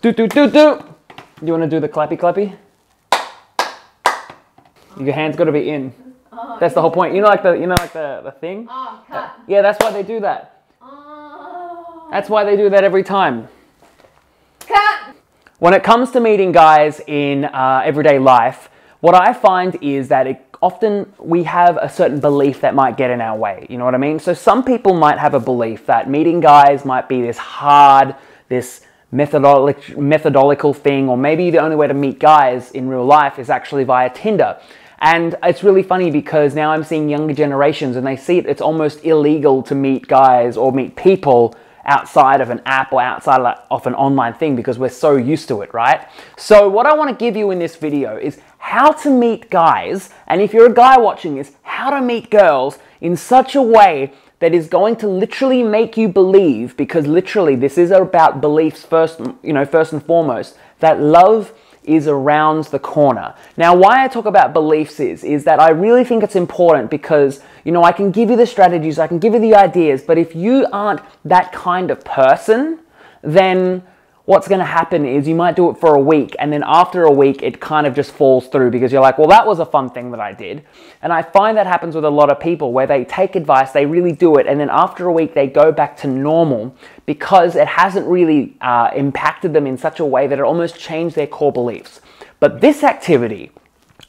Do, do, do, do. You want to do the clappy clappy? Your hand's got to be in. Oh, that's the whole point. You know, like the thing? Oh, cut. Yeah, that's why they do that. Oh. That's why they do that every time. Cut. When it comes to meeting guys in everyday life, what I find is that often we have a certain belief that might get in our way. You know what I mean? So some people might have a belief that meeting guys might be this hard, this methodological thing, or maybe the only way to meet guys in real life is actually via Tinder. And it's really funny because now I'm seeing younger generations and they see it's almost illegal to meet guys or meet people outside of an app or outside of an online thing because we're so used to it, right? So what I want to give you in this video is how to meet guys, and if you're a guy watching this, how to meet girls in such a way that is going to literally make you believe, because literally this is about beliefs first and foremost, that love is around the corner. Now, why I talk about beliefs is that I really think it's important because, I can give you the strategies, I can give you the ideas, but if you aren't that kind of person, then what's going to happen is you might do it for a week, and then after a week, it kind of just falls through because you're like, well, that was a fun thing that I did. And I find that happens with a lot of people where they take advice, they really do it, and then after a week, they go back to normal because it hasn't really impacted them in such a way that it almost changed their core beliefs. But this activity,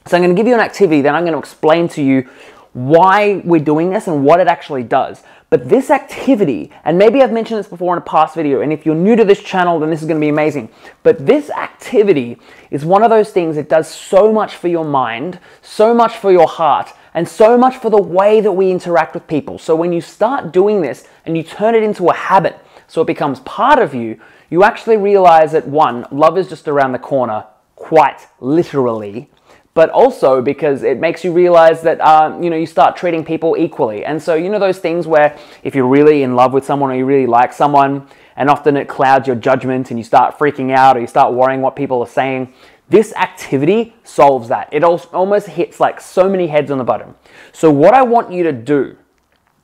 so I'm going to give you an activity, then I'm going to explain to you why we're doing this and what it actually does. But this activity, and maybe I've mentioned this before in a past video, and if you're new to this channel, then this is going to be amazing. But this activity is one of those things that does so much for your mind, so much for your heart, and so much for the way that we interact with people. So when you start doing this and you turn it into a habit, so it becomes part of you, you actually realize that one, love is just around the corner, quite literally, but also because it makes you realize that, you start treating people equally. And so, those things where if you're really in love with someone or you really like someone, and often it clouds your judgment and you start freaking out or you start worrying what people are saying, this activity solves that. It almost hits like so many heads on the button. So what I want you to do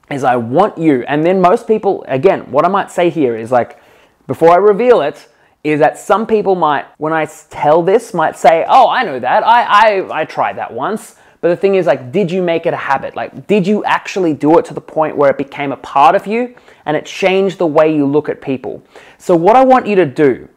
is I want you, and then most people, again, what I might say here is like, before I reveal it, is that some people might, when I tell this, might say, oh, I know that, I tried that once. But the thing is, like, did you make it a habit? Like, did you actually do it to the point where it became a part of you and it changed the way you look at people? So what I want you to do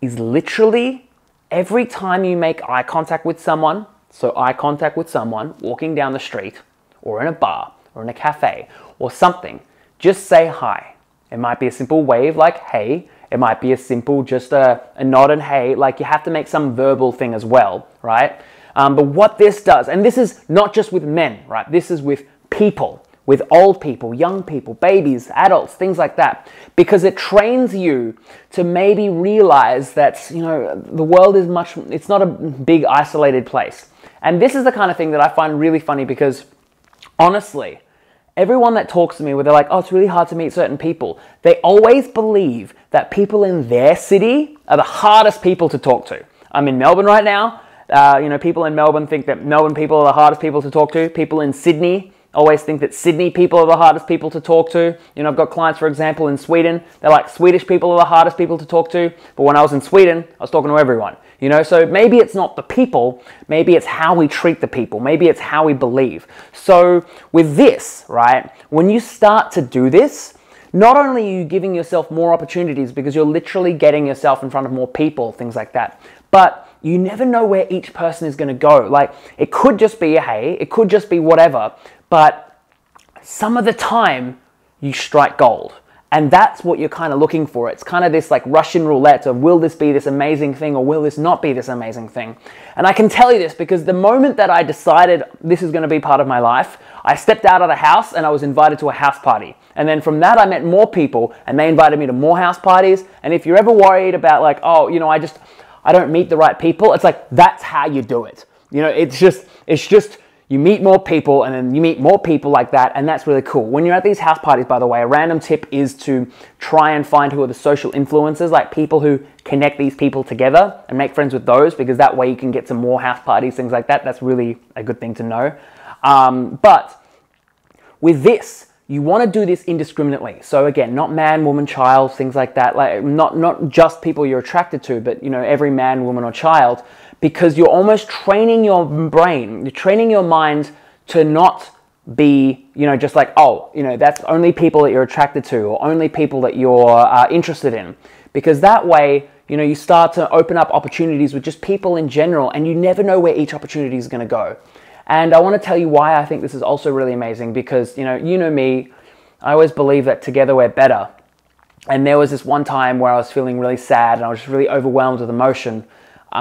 is literally every time you make eye contact with someone, so eye contact with someone walking down the street or in a bar or in a cafe or something, just say hi. It might be a simple wave like, hey. It might be a simple, just a nod and hey, like you have to make some verbal thing as well, right? But what this does, and this is not just with men, right? This is with people, with old people, young people, babies, adults, things like that, because it trains you to maybe realize that, the world is it's not a big isolated place. And this is the kind of thing that I find really funny because honestly, everyone that talks to me where they're like, oh, it's really hard to meet certain people, they always believe that people in their city are the hardest people to talk to. I'm in Melbourne right now. People in Melbourne think that Melbourne people are the hardest people to talk to. People in Sydney always think that Sydney people are the hardest people to talk to. I've got clients, for example, in Sweden. They're like, Swedish people are the hardest people to talk to. But when I was in Sweden, I was talking to everyone. So maybe it's not the people, maybe it's how we treat the people, maybe it's how we believe. So with this, right, when you start to do this, not only are you giving yourself more opportunities because you're literally getting yourself in front of more people, things like that, but you never know where each person is going to go. Like, it could just be a hey, it could just be whatever, but some of the time you strike gold. And that's what you're kind of looking for. It's kind of this like Russian roulette of will this be this amazing thing or will this not be this amazing thing? And I can tell you this because the moment that I decided this is going to be part of my life, I stepped out of the house and I was invited to a house party. And then from that, I met more people and they invited me to more house parties. And if you're ever worried about like, oh, I don't meet the right people, it's like, that's how you do it. It's just, you meet more people and then you meet more people like that, and that's really cool. When you're at these house parties, by the way, a random tip is to try and find who are the social influencers, like people who connect these people together and make friends with those, because that way you can get some more house parties, things like that. That's really a good thing to know. But with this, you want to do this indiscriminately. So again, not man, woman, child, things like that. Like not just people you're attracted to, but you know, every man, woman, or child, because you're almost training your brain, you're training your mind to not be, you know, just like, oh, you know, that's only people that you're attracted to or only people that you're interested in. Because that way, you know, you start to open up opportunities with just people in general, and you never know where each opportunity is going to go. And I want to tell you why I think this is also really amazing, because, you know me, I always believe that together we're better. And there was this one time where I was feeling really sad and I was just really overwhelmed with emotion,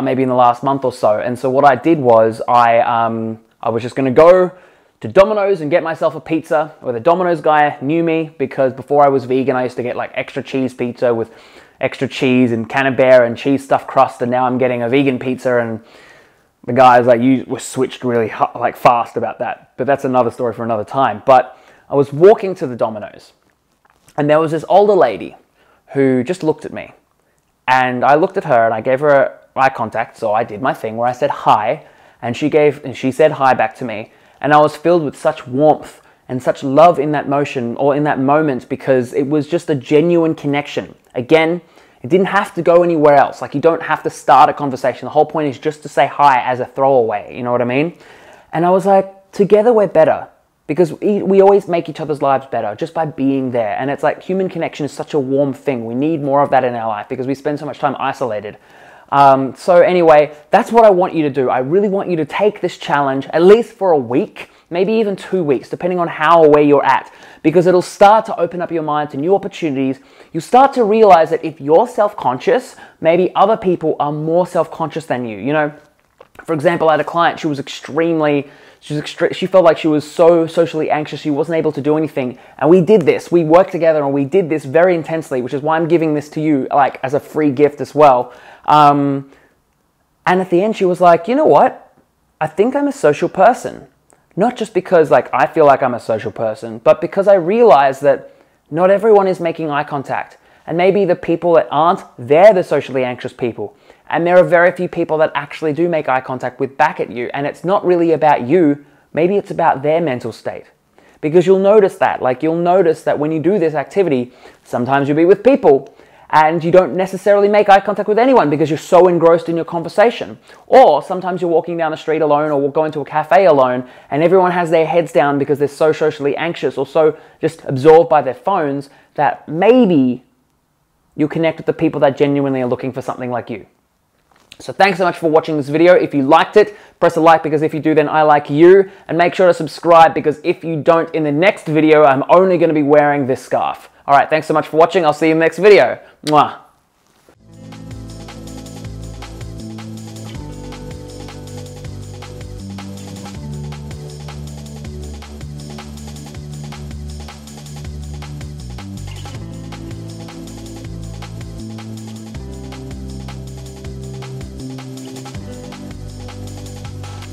maybe in the last month or so. And so what I did was I was just going to go to Domino's and get myself a pizza, where the Domino's guy knew me, because before I was vegan, I used to get like extra cheese pizza with extra cheese and Canberra and cheese stuffed crust, and now I'm getting a vegan pizza, and the guys like you were switched really like fast about that. But that's another story for another time. But I was walking to the Domino's, and there was this older lady who just looked at me, and I looked at her and I gave her eye contact. So I did my thing where I said hi, and she said hi back to me, and I was filled with such warmth and such love in that motion, or in that moment, because it was just a genuine connection. Again, it didn't have to go anywhere else. Like, you don't have to start a conversation. The whole point is just to say hi as a throwaway, you know what I mean? And I was like, together we're better, because we always make each other's lives better just by being there. And it's like, human connection is such a warm thing. We need more of that in our life because we spend so much time isolated. So anyway, that's what I want you to do. I really want you to take this challenge at least for a week, maybe even 2 weeks, depending on how or where you're at, because it'll start to open up your mind to new opportunities. You start to realize that if you're self-conscious, maybe other people are more self-conscious than you. You know, for example, I had a client, she felt like she was so socially anxious, she wasn't able to do anything. And we did this, we worked together and we did this very intensely, which is why I'm giving this to you like as a free gift as well. And at the end, she was like, you know what? I think I'm a social person. Not just because like I feel like I'm a social person, but because I realize that not everyone is making eye contact. And maybe the people that aren't, they're the socially anxious people. And there are very few people that actually do make eye contact with back at you. And it's not really about you. Maybe it's about their mental state. Because you'll notice that. Like, you'll notice that when you do this activity, sometimes you'll be with people and you don't necessarily make eye contact with anyone because you're so engrossed in your conversation. Or sometimes you're walking down the street alone, or going to a cafe alone, and everyone has their heads down because they're so socially anxious or so just absorbed by their phones that maybe you'll connect with the people that genuinely are looking for something like you. So thanks so much for watching this video. If you liked it, press a like, because if you do, then I like you. And make sure to subscribe, because if you don't, in the next video, I'm only going to be wearing this scarf. All right, thanks so much for watching. I'll see you in the next video. Mwah.